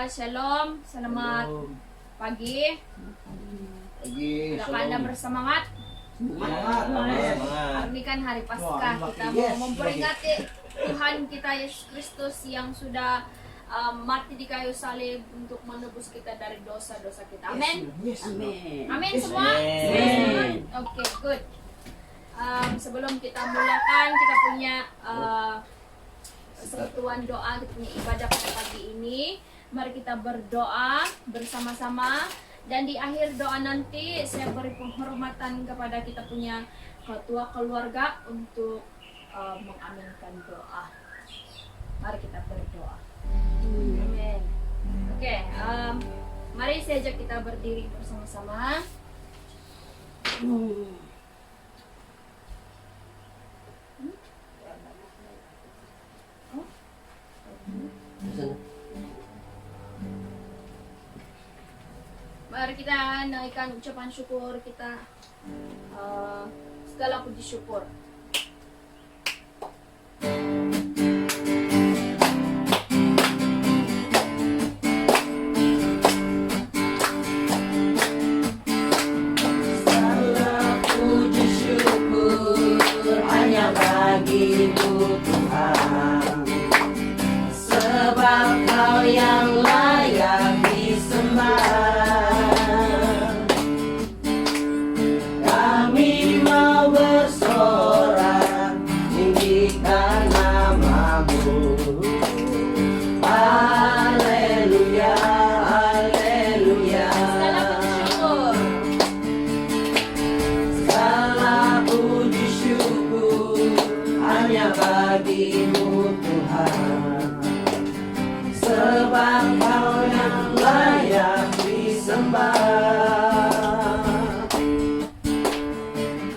Shalom, selamat pagi. Apakah Anda bersemangat? Semangat. Ini kan hari Paskah, kita mau memperingati Tuhan kita Yesus Kristus yang sudah mati di kayu salib untuk menebus kita dari dosa-dosa kita. Amin. Amin semua. Oke, good. Sebelum kita mulakan, kita punya persekutuan doa, kita punya ibadah pada pagi ini. Mari kita berdoa bersama-sama. Dan di akhir doa nanti saya beri penghormatan kepada kita punya ketua keluarga untuk mengaminkan doa. Mari kita berdoa. Amin. Oke, mari saya ajak kita berdiri bersama-sama. Mari kita naikkan ucapan syukur kita, segala puji syukur. Segala puji syukur hanya bagimu Tuhan, sebab Kau yang layak disembah. Bagimu Tuhan, sebab Kau yang layak disembah.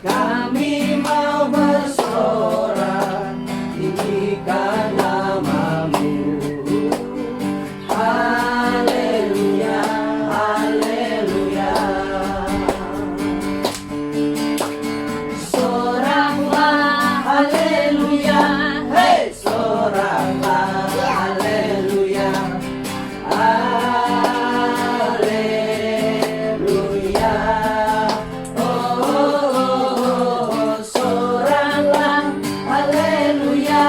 Kami mau bersorak, tinggikan nama-Mu. Haleluya, haleluya. Soraklah, haleluya. Soraklah, haleluya, haleluya. Oh, soraklah, haleluya,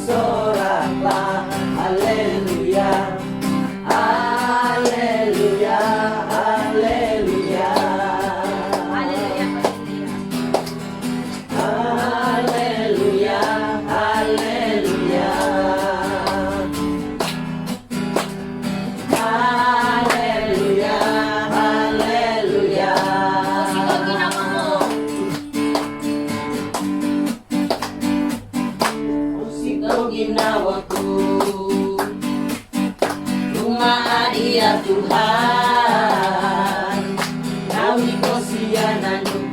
soraklah, haleluya, haleluya, haleluya. Haleluya, haleluya. Haleluya, haleluya. Musik kau ginawaku, Tumaadiya Tuhan. Nawi ko siya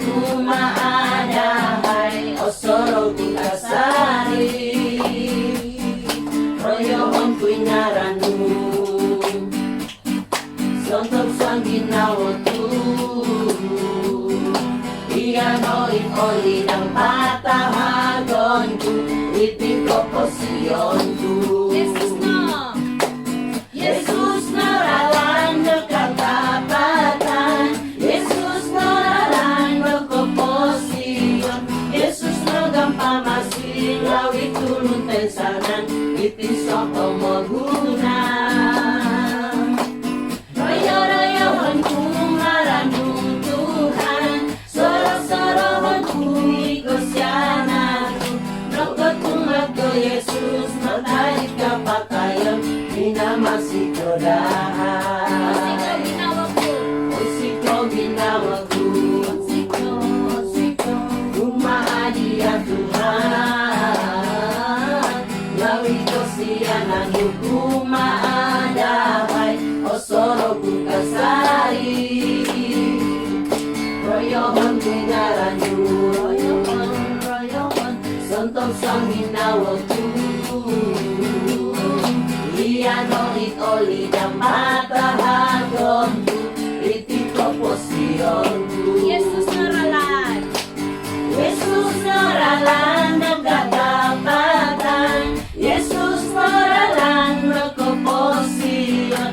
kumaadahay, o soro kong kasari. Royohon ko'y naranu, sontok sang ginawa ko. Iyano'y oli ng patahagon ko, itin ko posisyon ko. Jesus na ralan ng katapatan, Jesus na ralan ng komposisyon, Jesus na gampamasin, lawit tulong tensanan, itin sa pamagunan. Royo-royohan kung maranong Tuhan, soro-sorohan kung ikosyanan, nakot kung magdo Jesus, matalik ka patayon, minamasikrodahan. Musiko ginawa ko, Tumaadiya Tuhan. Lawi ko siya ng kumaadahay, o soro kong kasari. Royohon kinaran yun, sontok sang ginawa ko. Iyano'y ng matahagon ko, itin ko posisyon ko. Yesus naralan. Jesus naralan ng katapatan, Jesus naralan ng komposisyon,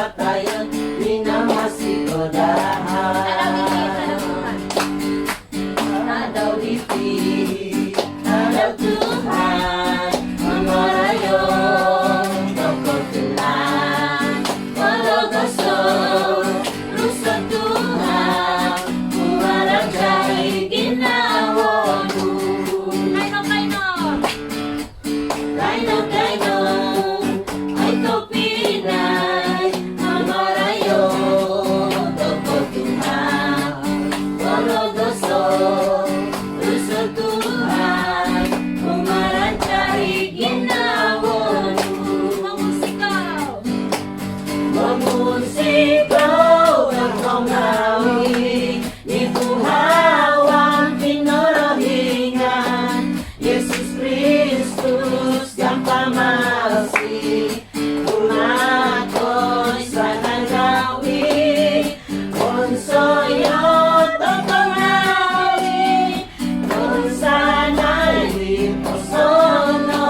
patayon minamasi ko dahan Tadaw diti, Tadaw Tuhan Mangarayon Toko Tuhan Walau gusto Rusa Tuhan Kumarang jahit ginawa mo Kaino Kaino Ay kopinay Mangarayon Toko Tuhan Walau gusto Rusa Tuhan Kumarang jahit ginawa mo Mamusikaw ang hongawi Ibuhawang pinorohingan Yesus Kristus yang pamasi Umakoy sa nagawi Konsoyo totongawi Kung sana'y liposono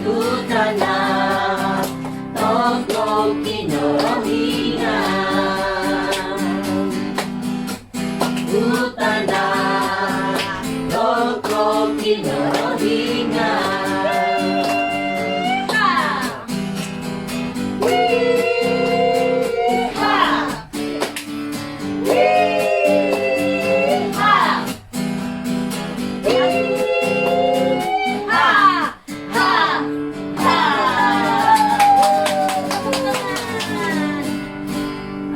Tutanap Tokong kinorohingan Tutanap Tokong kinorohingan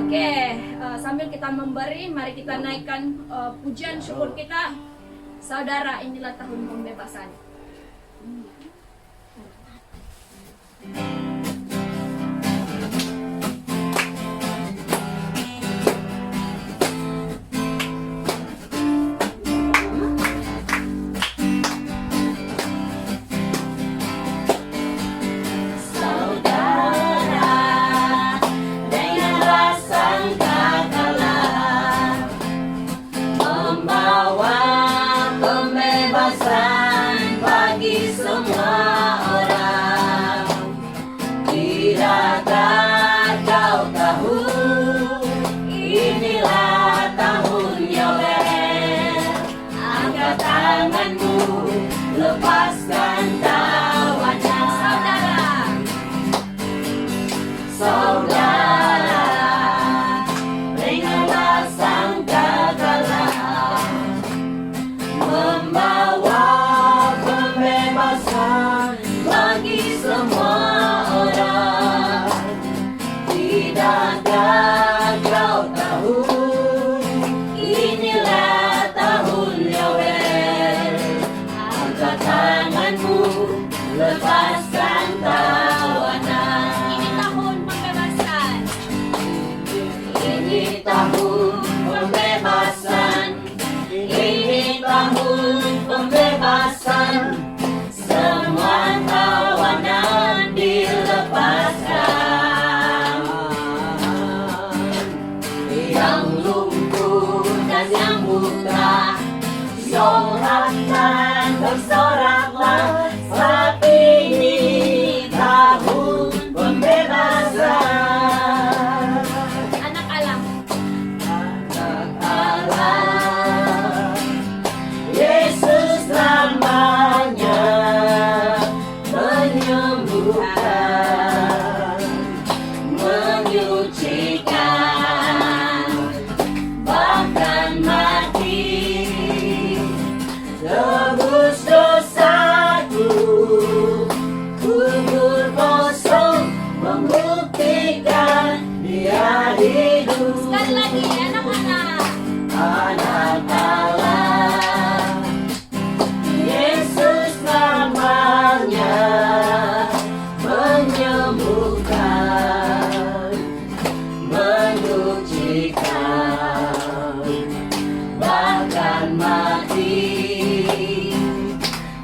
Oke, sambil kita memberi, mari kita naikkan pujian syukur kita. Saudara, inilah tahun pembebasan. Saudara, dengan rasa kekalan membawa pembebasan bagi semua orang. Tidakkah kau tahu inilah tahun Yoel? Angkat tanganmu, lepaskan tawanan. Saudara, ringanlah sangkakalah membawa pembebasan bagi semua orang. Tidakkah kau tahu inilah tahun Yoel? Angkat tanganmu, lepaskan tawanan. Ini tahun pembebasan. Ini tahun pembebasan. Ini tahun pembebasan. Semua tawanan dilepaskan. Yang lumpuh dan yang buta, soraklah, bersoraklah. Saat ini tahun pembebasan. Anak alam. Allah, Yesus namanya menyembuhkan, menyucikan, bahkan mati, tebus dosaku, kubur kosong membuktikan dia hidup. Sekali lagi, anak-anak. Anak Allah, Yesus namanya menyembuhkan, menyucikan, bahkan mati,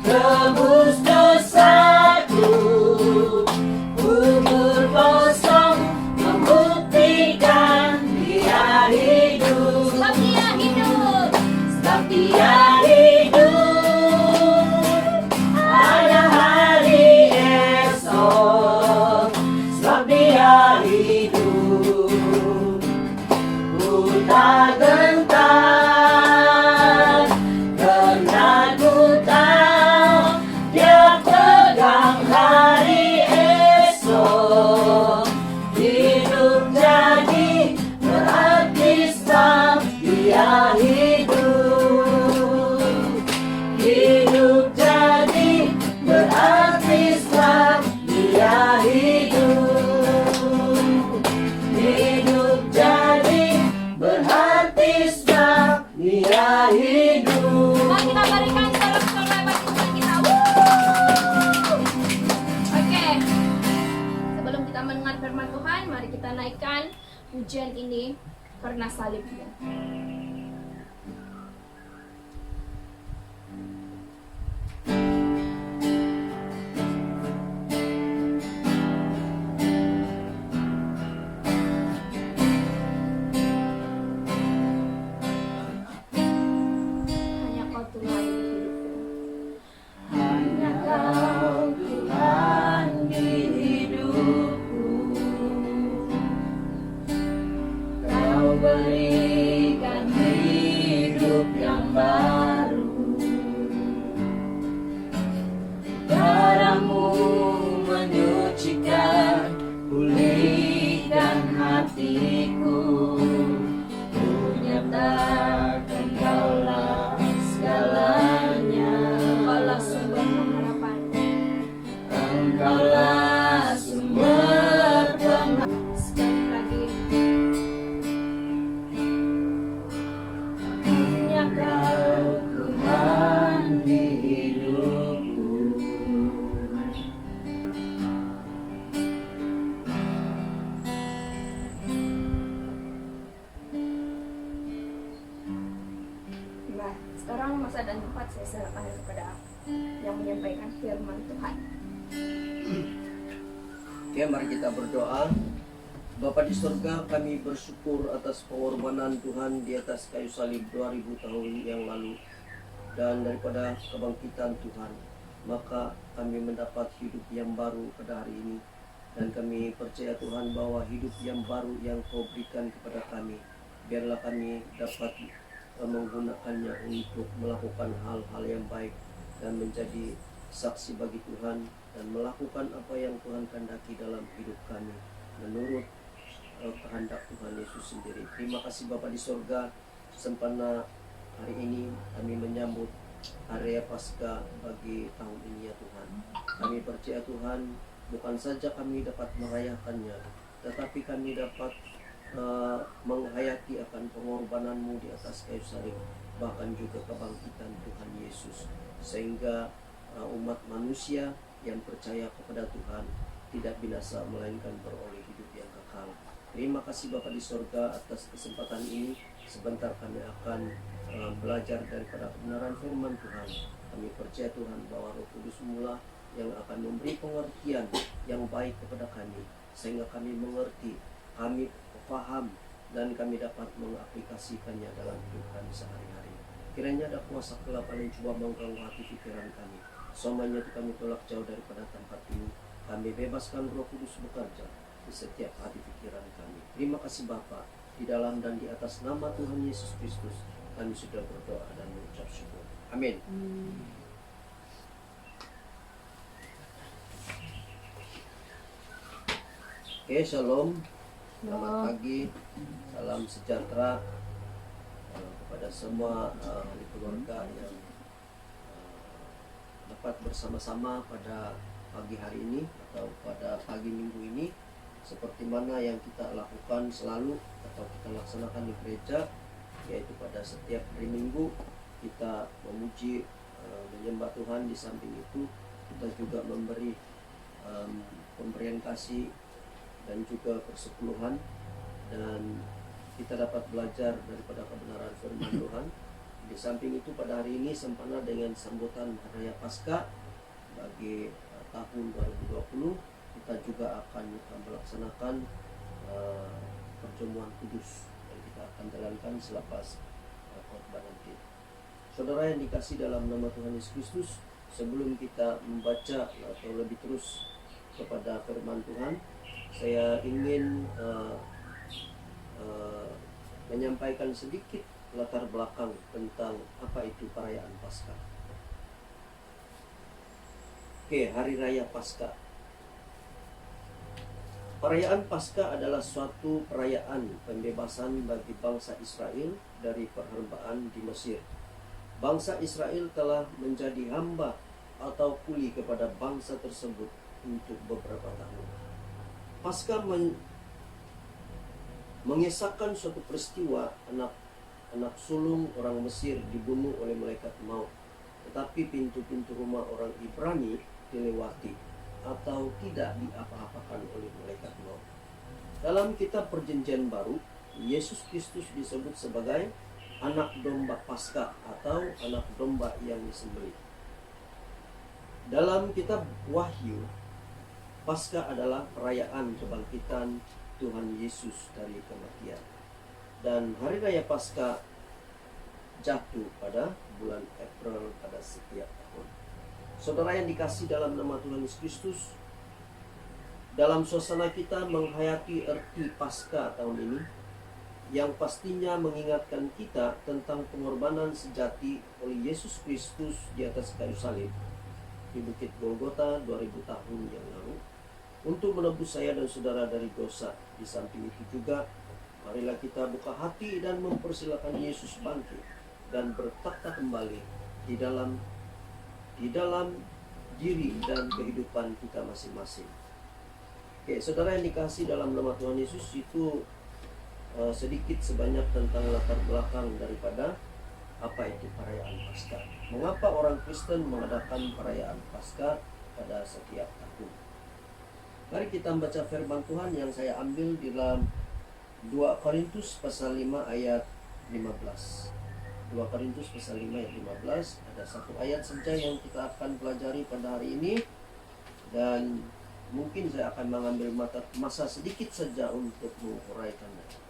tebus dosaku, kubur kosong membuktikan dia hidup. hidup. Ku tak gentar karena ku tahu Dia pegang hari esok. Hidup jadi berarti sebab Dia hidup. Hidup jadi berarti sebab Dia hidup. Hidup jadi berarti sebab Dia hidup. Mari kita berikan sorak-sorai bagi Tuhan kita. Woo! Oke. Sebelum kita mendengar firman Tuhan, mari kita naikkan pujian ini karena salibnya. Hanya Kau Tuhan di hidupku. Hanya Kau Tuhan di hidupku. Kau berikan hidup yang baru. Darah-Mu menyucikan, pulihkan hatiku. Ku nyatakan Kaulah segalanya. Engkaulah sumber pengharapan. Engkaulah sumber pengharapan. Sekali lagi. Hanya Kau Tuhan di hidupku. Nah, sekarang masa dan tempat saya serahkan kepada yang menyampaikan firman Tuhan. Oke, mari kita berdoa. Bapa di surga, kami bersyukur atas pengorbanan Tuhan di atas kayu salib 2000 tahun yang lalu. Dan daripada kebangkitan Tuhan, maka kami mendapat hidup yang baru pada hari ini. Dan kami percaya Tuhan bahwa hidup yang baru yang Kau berikan kepada kami, biarlah kami dapat menggunakannya untuk melakukan hal-hal yang baik dan menjadi saksi bagi Tuhan dan melakukan apa yang Tuhan kehendaki dalam hidup kami menurut kehendak Tuhan Yesus sendiri. Terima kasih Bapa di surga, sempena hari ini kami menyambut hari Paskah bagi tahun ini ya Tuhan. Kami percaya Tuhan, bukan saja kami dapat merayakannya, tetapi kami dapat menghayati akan pengorbanan-Mu di atas kayu salib, bahkan juga kebangkitan Tuhan Yesus, sehingga umat manusia yang percaya kepada Tuhan tidak binasa melainkan beroleh hidup yang kekal. Terima kasih Bapa di surga atas kesempatan ini. Sebentar kami akan belajar daripada kebenaran firman Tuhan. Kami percaya Tuhan bahwa Roh Kudus mula yang akan memberi pengertian yang baik kepada kami, sehingga kami mengerti, kami paham, dan kami dapat mengaplikasikannya dalam hidup kami sehari-hari. Kiranya ada kuasa kegelapan yang coba mengganggu hati pikiran kami. Semuanya itu kami tolak jauh daripada tempat ini. Kami bebaskan Roh Kudus bekerja di setiap hati pikiran kami. Terima kasih Bapa, di dalam dan di atas nama Tuhan Yesus Kristus kami sudah berdoa dan mengucap syukur. Amin. Oke, shalom. Selamat pagi. Salam sejahtera kepada semua ahli keluarga yang dapat bersama-sama pada pagi hari ini atau pada pagi minggu ini, seperti mana yang kita lakukan selalu atau kita laksanakan di gereja, yaitu pada setiap hari Minggu kita memuji, menyembah Tuhan. Di samping itu kita juga memberi pemberian kasih dan juga persepuluhan, dan kita dapat belajar daripada kebenaran firman Tuhan. Di samping itu pada hari ini sempena dengan sambutan Hari Raya Paskah bagi tahun 2020, kita juga akan melaksanakan perjamuan kudus yang kita akan jalankan selepas khotbah nanti. Saudara yang dikasih dalam nama Tuhan Yesus Kristus, sebelum kita membaca atau lebih terus kepada firman Tuhan, saya ingin menyampaikan sedikit latar belakang tentang apa itu perayaan Paskah. Oke, Hari Raya Paskah. Perayaan Paskah adalah suatu perayaan pembebasan bagi bangsa Israel dari perhambaan di Mesir. Bangsa Israel telah menjadi hamba atau kuli kepada bangsa tersebut untuk beberapa tahun. Paskah mengisahkan suatu peristiwa anak sulung orang Mesir dibunuh oleh malaikat maut, tetapi pintu-pintu rumah orang Ibrani dilewati atau tidak diapa-apakan oleh malaikat maut. Dalam kitab Perjanjian Baru, Yesus Kristus disebut sebagai anak domba Paskah atau anak domba yang disembelih. Dalam kitab Wahyu, Paskah adalah perayaan kebangkitan Tuhan Yesus dari kematian. Dan hari raya Paskah jatuh pada bulan April pada setiap tahun. Saudara yang dikasihi dalam nama Tuhan Yesus Kristus, dalam suasana kita menghayati arti Paskah tahun ini, yang pastinya mengingatkan kita tentang pengorbanan sejati oleh Yesus Kristus di atas kayu salib di Bukit Golgota 2000 tahun yang lalu untuk menebus saya dan saudara dari dosa. Di samping itu juga, marilah kita buka hati dan mempersilakan Yesus bangkit dan bertakhta kembali di dalam diri dan kehidupan kita masing-masing. Oke, saudara yang dikasihi dalam nama Tuhan Yesus, itu sedikit sebanyak tentang latar belakang daripada apa itu perayaan Paskah. Mengapa orang Kristen mengadakan perayaan Paskah pada setiap tahun? Mari kita membaca firman Tuhan yang saya ambil di dalam 2 Korintus pasal 5 ayat 15. 2 Korintus pasal 5 ayat 15, ada satu ayat saja yang kita akan pelajari pada hari ini, dan mungkin saya akan mengambil masa sedikit saja untuk menguraikannya.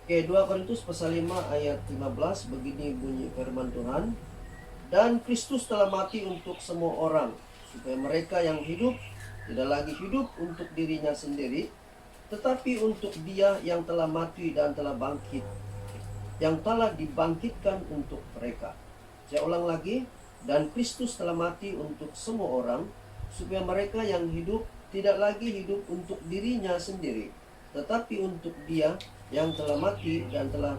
Oke, 2 Korintus pasal 5 ayat 15, begini bunyi firman Tuhan. Dan Kristus telah mati untuk semua orang, supaya mereka yang hidup tidak lagi hidup untuk dirinya sendiri, tetapi untuk Dia yang telah mati dan telah bangkit, yang telah dibangkitkan untuk mereka. Saya ulang lagi, dan Kristus telah mati untuk semua orang, supaya mereka yang hidup tidak lagi hidup untuk dirinya sendiri, tetapi untuk Dia yang telah mati dan telah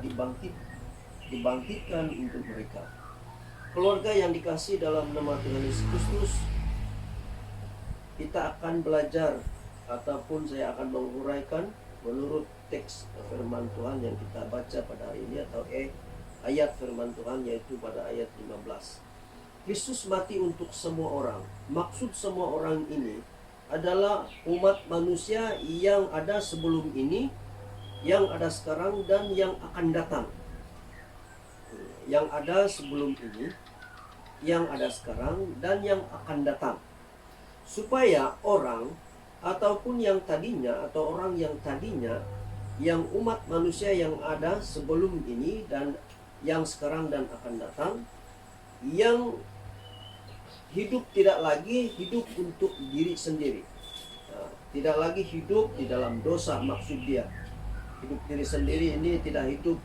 dibangkitkan untuk mereka. Keluarga yang dikasihi dalam nama Tuhan Yesus Kristus, kita akan belajar ataupun saya akan menguraikan menurut teks firman Tuhan yang kita baca pada hari ini, atau ayat firman Tuhan, yaitu pada ayat 15. Kristus mati untuk semua orang. Maksud semua orang ini adalah umat manusia yang ada sebelum ini, yang ada sekarang, dan yang akan datang. Yang ada sebelum ini, yang ada sekarang, dan yang akan datang. Supaya orang ataupun yang tadinya, atau orang yang tadinya, yang umat manusia yang ada sebelum ini dan yang sekarang dan akan datang, yang hidup tidak lagi hidup untuk diri sendiri, tidak lagi hidup di dalam dosa. Maksud dia hidup diri sendiri ini tidak hidup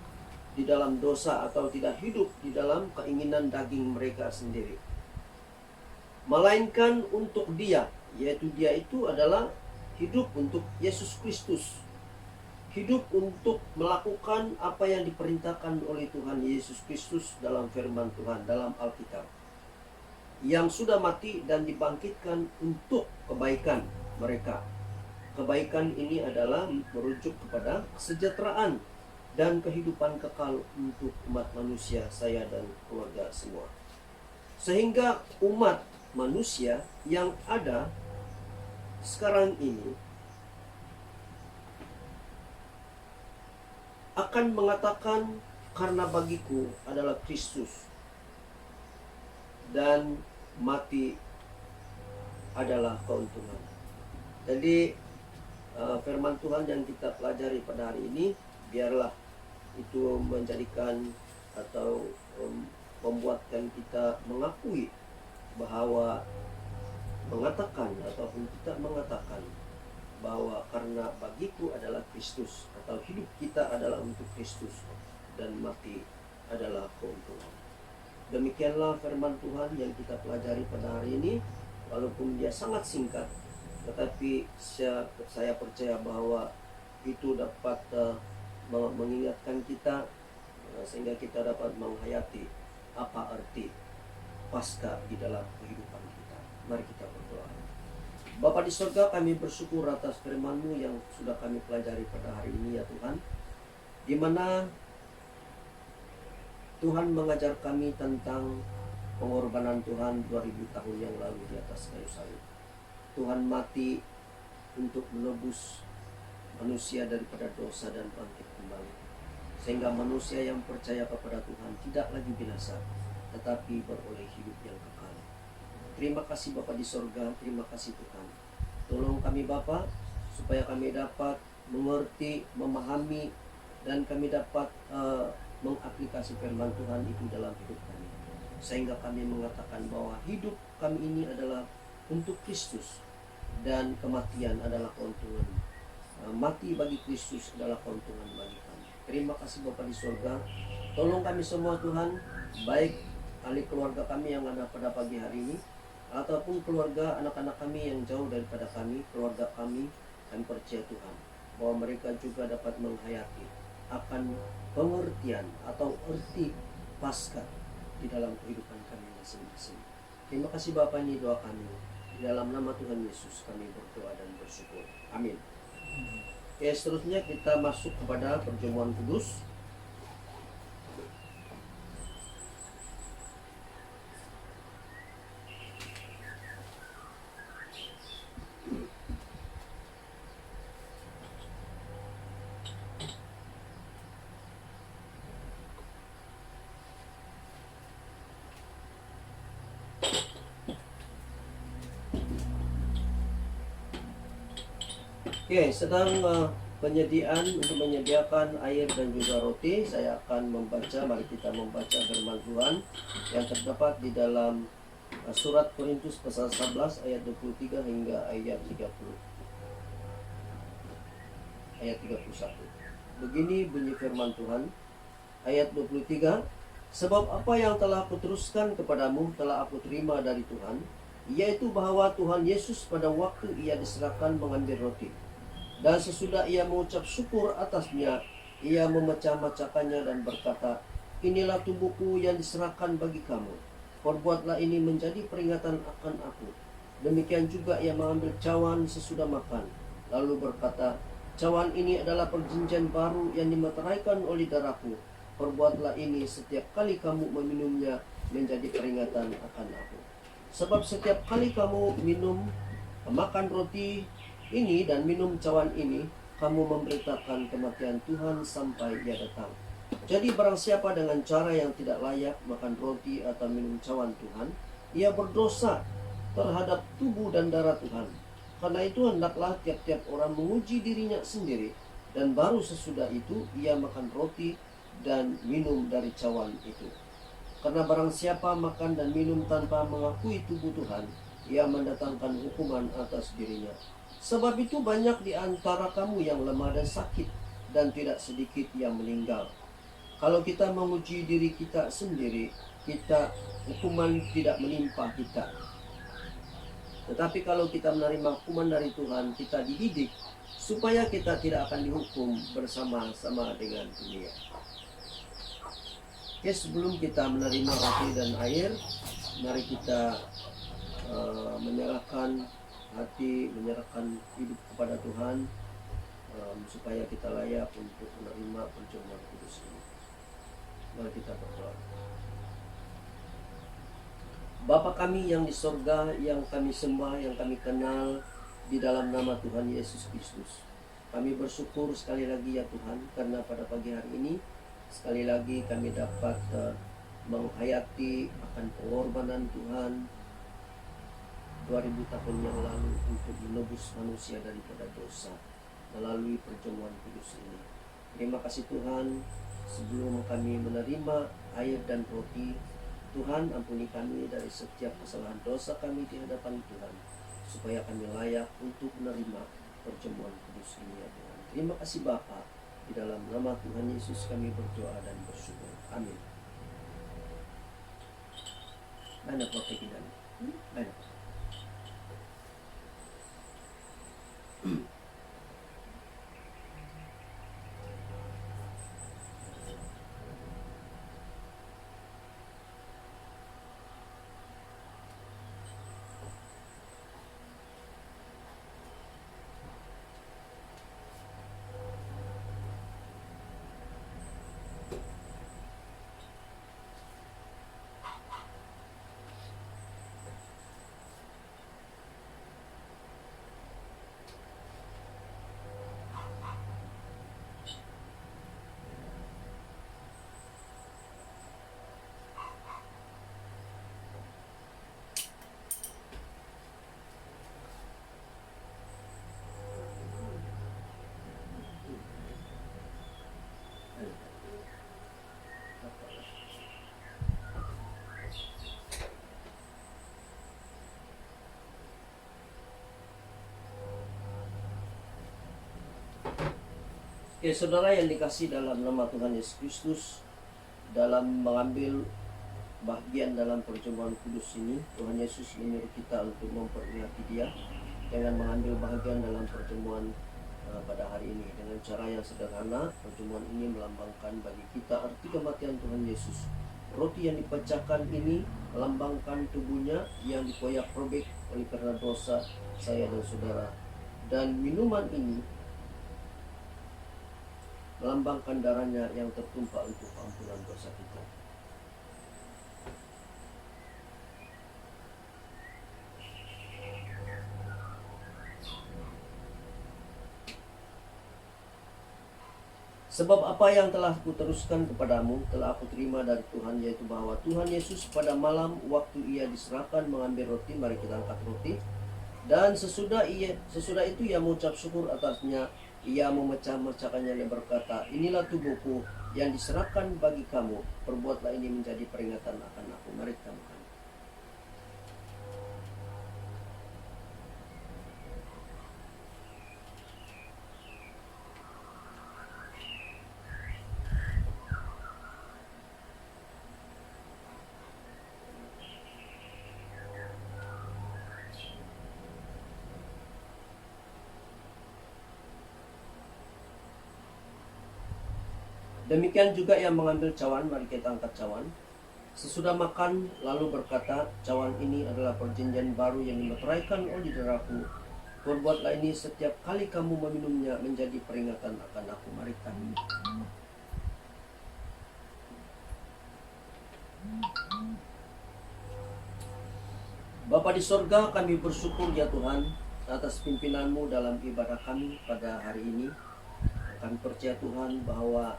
di dalam dosa atau tidak hidup di dalam keinginan daging mereka sendiri, melainkan untuk Dia, yaitu Dia itu adalah hidup untuk Yesus Kristus, hidup untuk melakukan apa yang diperintahkan oleh Tuhan Yesus Kristus dalam firman Tuhan dalam Alkitab, yang sudah mati dan dibangkitkan untuk kebaikan mereka. Kebaikan ini adalah merujuk kepada kesejahteraan dan kehidupan kekal untuk umat manusia, saya dan keluarga semua. Sehingga umat manusia yang ada sekarang ini akan mengatakan, karena bagiku adalah Kristus dan mati adalah keuntungan. Jadi firman Tuhan yang kita pelajari pada hari ini, biarlah itu menjadikan atau membuatkan kita mengakui bahwa mengatakan ataupun tidak mengatakan bahwa karena bagiku adalah Kristus, atau hidup kita adalah untuk Kristus dan mati adalah keuntungan. Demikianlah firman Tuhan yang kita pelajari pada hari ini. Walaupun dia sangat singkat, tetapi saya percaya bahwa itu dapat mengingatkan kita sehingga kita dapat menghayati apa arti Paskah di dalam kehidupan kita. Mari kita berdoa. Bapa di surga, kami bersyukur atas firman-Mu yang sudah kami pelajari pada hari ini ya Tuhan, di mana Tuhan mengajar kami tentang pengorbanan Tuhan 2000 tahun yang lalu di atas kayu salib. Tuhan mati untuk menebus manusia daripada dosa dan bangkit kembali, sehingga manusia yang percaya kepada Tuhan tidak lagi binasa, tetapi beroleh hidup yang kekal. Terima kasih Bapa di sorga, terima kasih Tuhan. Tolong kami Bapa, supaya kami dapat mengerti, memahami, dan kami dapat mengaplikasi firman Tuhan itu dalam hidup kami, sehingga kami mengatakan bahwa hidup kami ini adalah untuk Kristus dan kematian adalah keuntungan. Mati bagi Kristus adalah keuntungan bagi kami. Terima kasih Bapa di surga. Tolong kami semua Tuhan, baik ahli keluarga kami yang ada pada pagi hari ini, ataupun keluarga anak-anak kami yang jauh daripada kami, keluarga kami percaya Tuhan bahwa mereka juga dapat menghayati akan pengertian atau arti Paskah di dalam kehidupan kami masing-masing. Terima kasih Bapa, ini doa kami. Di dalam nama Tuhan Yesus kami berdoa dan bersyukur. Amin. Oke, seterusnya kita masuk kepada perjamuan kudus. Oke, sedang penyediaan untuk menyediakan air dan juga roti. Saya akan membaca, mari kita membaca firman Tuhan yang terdapat di dalam surat Korintus pasal 11 ayat 23 hingga ayat 30. Ayat 31. Begini bunyi firman Tuhan, ayat 23, sebab apa yang telah aku teruskan kepadamu telah aku terima dari Tuhan, yaitu bahwa Tuhan Yesus pada waktu ia diserahkan mengambil roti, dan sesudah ia mengucap syukur atasnya, ia memecah-mecahkannya dan berkata, inilah tubuhku yang diserahkan bagi kamu. Perbuatlah ini menjadi peringatan akan aku. Demikian juga ia mengambil cawan sesudah makan, lalu berkata, cawan ini adalah perjanjian baru yang dimeteraikan oleh darahku. Perbuatlah ini setiap kali kamu meminumnya menjadi peringatan akan aku. Sebab setiap kali kamu makan roti ini dan minum cawan ini, kamu memberitakan kematian Tuhan sampai ia datang. Jadi barang siapa dengan cara yang tidak layak makan roti atau minum cawan Tuhan, ia berdosa terhadap tubuh dan darah Tuhan. Karena itu hendaklah tiap-tiap orang menguji dirinya sendiri, dan baru sesudah itu ia makan roti dan minum dari cawan itu. Karena barang siapa makan dan minum tanpa mengakui tubuh Tuhan, ia mendatangkan hukuman atas dirinya. Sebab itu banyak di antara kamu yang lemah dan sakit, dan tidak sedikit yang meninggal. Kalau kita menguji diri kita sendiri, hukuman tidak menimpa kita. Tetapi kalau kita menerima hukuman dari Tuhan, kita dididik supaya kita tidak akan dihukum bersama-sama dengan dunia. Oke, sebelum kita menerima roti dan air, mari kita menyerahkan hati, menyerahkan hidup kepada Tuhan, supaya kita layak untuk menerima perjamuan kudus ini. Mari kita berdoa. Bapa kami yang di sorga, yang kami sembah, yang kami kenal di dalam nama Tuhan Yesus Kristus, kami bersyukur sekali lagi ya Tuhan, karena pada pagi hari ini sekali lagi kami dapat menghayati akan pengorbanan Tuhan 2000 tahun yang lalu untuk menebus manusia daripada dosa melalui perjamuan kudus ini. Terima kasih Tuhan, sebelum kami menerima air dan roti, Tuhan ampuni kami dari setiap kesalahan dosa kami di hadapan Tuhan, supaya kami layak untuk menerima perjamuan kudus ini ya Tuhan. Terima kasih Bapa. Di dalam nama Tuhan Yesus kami berdoa dan bersyukur. Amin. Mana Bapak kita? Mana? Oke, saudara yang dikasih dalam nama Tuhan Yesus Kristus, dalam mengambil bagian dalam perjamuan kudus ini, Tuhan Yesus menyuruh kita untuk memperingati Dia dengan mengambil bagian dalam perjamuan pada hari ini. Dengan cara yang sederhana, perjamuan ini melambangkan bagi kita arti kematian Tuhan Yesus. Roti yang dipecahkan ini melambangkan tubuhnya yang dikoyak robek oleh karena dosa saya dan saudara. Dan minuman ini melambangkan darahnya yang tertumpah untuk ampunan dosa kita. Sebab apa yang telah kuteruskan kepadamu telah aku terima dari Tuhan, yaitu bahwa Tuhan Yesus pada malam waktu ia diserahkan mengambil roti, mari kita angkat roti. Dan sesudah itu ia mengucap syukur atasnya, ia memecah-mecahkannya dan berkata, inilah tubuhku yang diserahkan bagi kamu, perbuatlah ini menjadi peringatan akan aku. Mari kita makan. Demikian juga yang mengambil cawan, mari kita angkat cawan. Sesudah makan, lalu berkata, cawan ini adalah perjanjian baru yang dimeteraikan oleh darahku. Perbuatlah ini setiap kali kamu meminumnya menjadi peringatan akan aku. Mari kita minum. Bapa di sorga, kami bersyukur ya Tuhan atas pimpinanmu dalam ibadah kami pada hari ini. Kami percaya Tuhan bahwa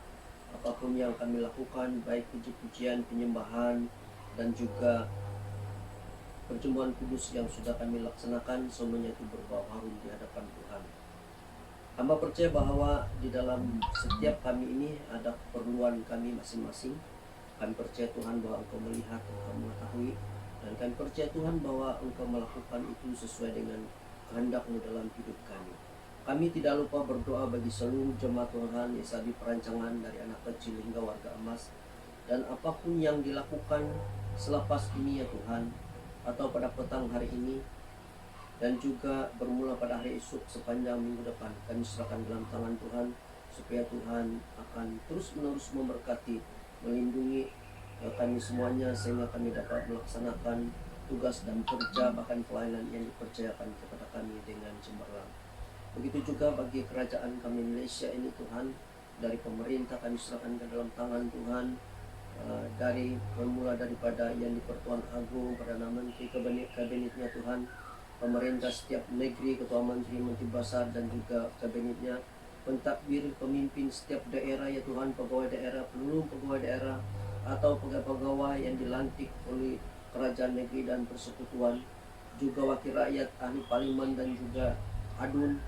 apapun yang kami lakukan, baik puji-pujian, penyembahan, dan juga perjamuan kudus yang sudah kami laksanakan, semuanya itu berbau harum di hadapan Tuhan. Hamba percaya bahwa di dalam setiap kami ini ada keperluan kami masing-masing. Kami percaya Tuhan bahwa Engkau melihat, Engkau mengetahui, dan kami percaya Tuhan bahwa Engkau melakukan itu sesuai dengan kehendak-Mu dalam hidup kami. Kami tidak lupa berdoa bagi seluruh jemaat Tuhan yang saat di perancangan dari anak kecil hingga warga emas, dan apapun yang dilakukan selepas ini ya Tuhan, atau pada petang hari ini, dan juga bermula pada hari esok sepanjang minggu depan, kami serahkan dalam tangan Tuhan, supaya Tuhan akan terus-menerus memberkati, melindungi kami semuanya, sehingga kami dapat melaksanakan tugas dan kerja bahkan pelayanan yang dipercayakan kepada kami dengan cemerlang. Begitu juga bagi kerajaan kami Malaysia ini Tuhan, dari pemerintah kami serahkan ke dalam tangan Tuhan, dari bermula daripada yang di Pertuan Agung, Perdana Menteri, kabinetnya Tuhan, pemerintah setiap negeri, ketua menteri, menteri besar, dan juga kabinetnya, pentadbir, pemimpin setiap daerah ya Tuhan, pegawai daerah, penolong pegawai daerah, atau pegawai-pegawai yang dilantik oleh kerajaan negeri dan persekutuan, juga wakil rakyat, ahli parlimen dan juga adun,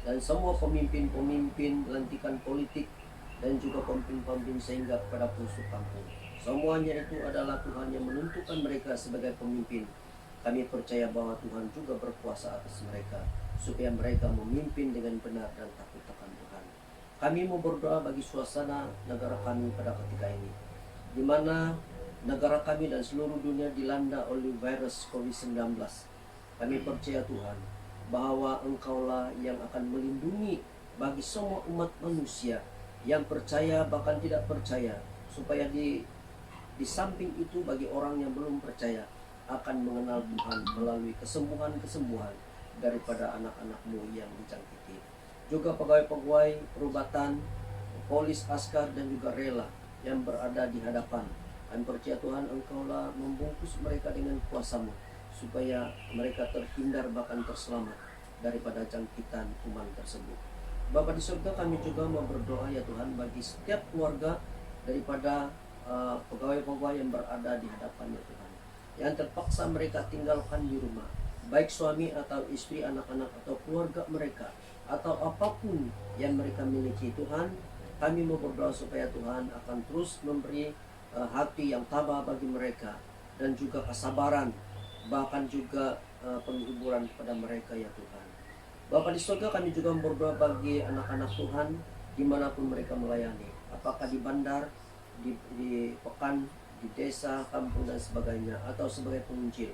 dan semua pemimpin-pemimpin lantikan politik dan juga pemimpin-pemimpin sehingga kepada pelosok kampung. Semuanya itu adalah Tuhan yang menentukan mereka sebagai pemimpin. Kami percaya bahwa Tuhan juga berkuasa atas mereka. supaya mereka memimpin dengan benar dan takut akan Tuhan. Kami mau berdoa bagi suasana negara kami pada ketika ini, di mana negara kami dan seluruh dunia dilanda oleh virus COVID-19. Kami percaya Tuhan bahwa Engkaulah yang akan melindungi bagi semua umat manusia yang percaya bahkan tidak percaya, supaya di samping itu bagi orang yang belum percaya akan mengenal Tuhan melalui kesembuhan-kesembuhan daripada anak-anak-Mu yang dijangkiti. Juga pegawai-pegawai perubatan, polis, askar dan juga rela yang berada di hadapan. Kami percaya Tuhan Engkaulah membungkus mereka dengan kuasa-Mu, supaya mereka terhindar bahkan terselamat daripada jangkitan kuman tersebut. Bapa di surga, kami juga mau berdoa ya Tuhan bagi setiap keluarga daripada pegawai-pegawai yang berada di hadapan ya Tuhan, yang terpaksa mereka tinggalkan di rumah, baik suami atau istri, anak-anak atau keluarga mereka, atau apapun yang mereka miliki. Tuhan, kami mau berdoa supaya Tuhan akan terus memberi hati yang tabah bagi mereka, dan juga kesabaran, bahkan juga penghiburan kepada mereka ya Tuhan. Bapa di surga, kami juga berdoa bagi anak-anak Tuhan dimanapun mereka melayani, apakah di bandar, di pekan, di desa, kampung dan sebagainya, atau sebagai penginjil.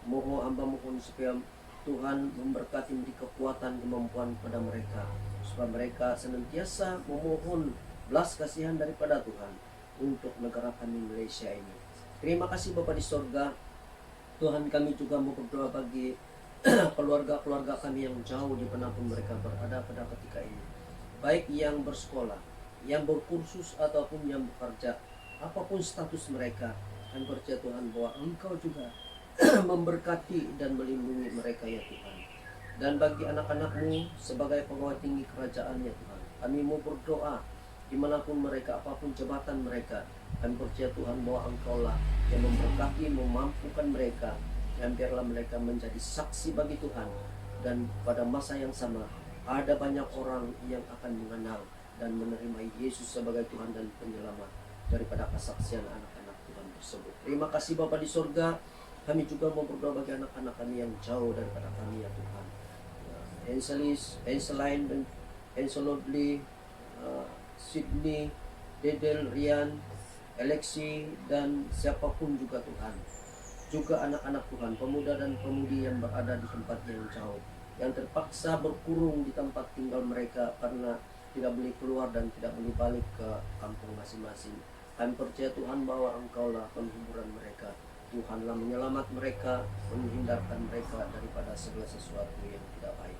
Mohon hamba mohon supaya Tuhan memberkati, memberi kekuatan, kemampuan kepada mereka, supaya mereka senantiasa memohon belas kasihan daripada Tuhan untuk negara kami Malaysia ini. Terima kasih Bapa di surga. Tuhan, kami juga mau berdoa bagi keluarga-keluarga kami yang jauh di manapun mereka berada pada ketika ini, baik yang bersekolah, yang berkursus ataupun yang bekerja, apapun status mereka. Kami percaya Tuhan bahwa Engkau juga memberkati dan melindungi mereka ya Tuhan. Dan bagi anak-anak-Mu sebagai pegawai tinggi kerajaan ya Tuhan, kami mau berdoa dimanapun mereka, apapun jabatan mereka. Kami percaya Tuhan bahwa Engkaulah yang memberkati, memampukan mereka, dan biarlah mereka menjadi saksi bagi Tuhan. Dan pada masa yang sama ada banyak orang yang akan mengenal dan menerima Yesus sebagai Tuhan dan Penyelamat daripada kesaksian anak-anak Tuhan tersebut. Terima kasih Bapa di surga. Kami juga mau berdoa bagi anak-anak kami yang jauh daripada kami ya Tuhan, Anseline dan Anselodli, Sydney, Dedel, Rian, Alexi, dan siapapun juga Tuhan. Juga anak-anak Tuhan, pemuda dan pemudi yang berada di tempat yang jauh, yang terpaksa berkurung di tempat tinggal mereka karena tidak boleh keluar dan tidak boleh balik ke kampung masing-masing. Kami percaya Tuhan bahwa Engkaulah penghiburan mereka. Tuhanlah menyelamat mereka, menghindarkan mereka daripada segala sesuatu yang tidak baik.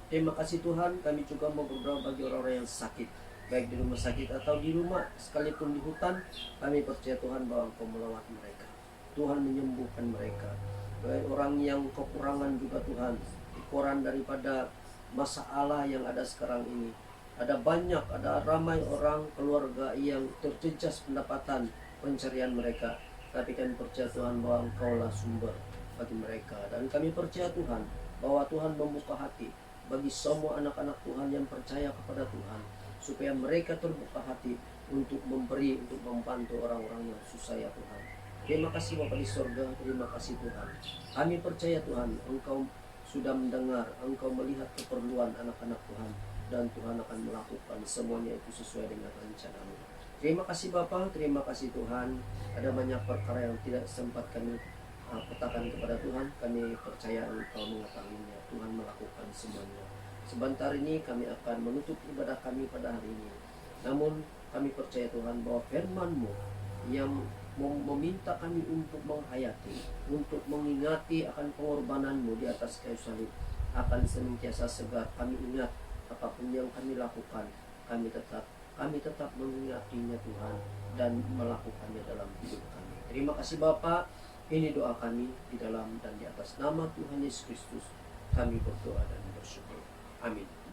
Terima kasih Tuhan. Kami juga mau berdoa bagi orang-orang yang sakit, baik di rumah sakit atau di rumah, sekalipun di hutan. Kami percaya Tuhan bahwa Engkau melawat mereka, Tuhan menyembuhkan mereka. Baik orang yang kekurangan juga Tuhan, koran daripada masalah yang ada sekarang ini. Ada ramai orang keluarga yang terjejas pendapatan pencarian mereka. Tapi kami percaya Tuhan bahwa Engkaulah sumber bagi mereka. Dan kami percaya Tuhan bahwa Tuhan membuka hati bagi semua anak-anak Tuhan yang percaya kepada Tuhan, supaya mereka terbuka hati untuk memberi, untuk membantu orang-orang yang susah ya Tuhan. Terima kasih Bapa di surga, terima kasih Tuhan. Kami percaya Tuhan, Engkau sudah mendengar, Engkau melihat keperluan anak-anak Tuhan, dan Tuhan akan melakukan semuanya itu sesuai dengan rencana-Mu. Terima kasih Bapa, terima kasih Tuhan. Ada banyak perkara yang tidak sempat kami petakan kepada Tuhan. Kami percaya Engkau mengetahuinya. Tuhan melakukan semuanya. Sebentar ini kami akan menutup ibadah kami pada hari ini. Namun kami percaya Tuhan bahwa firman-Mu yang meminta kami untuk menghayati, untuk mengingati akan pengorbanan-Mu di atas kayu salib, akan senantiasa segar. Kami ingat apapun yang kami lakukan, kami tetap mengingatinya Tuhan dan melakukannya dalam hidup kami. Terima kasih Bapa. Ini doa kami di dalam dan di atas nama Tuhan Yesus Kristus. Kami berdoa dan bersyukur. Amin.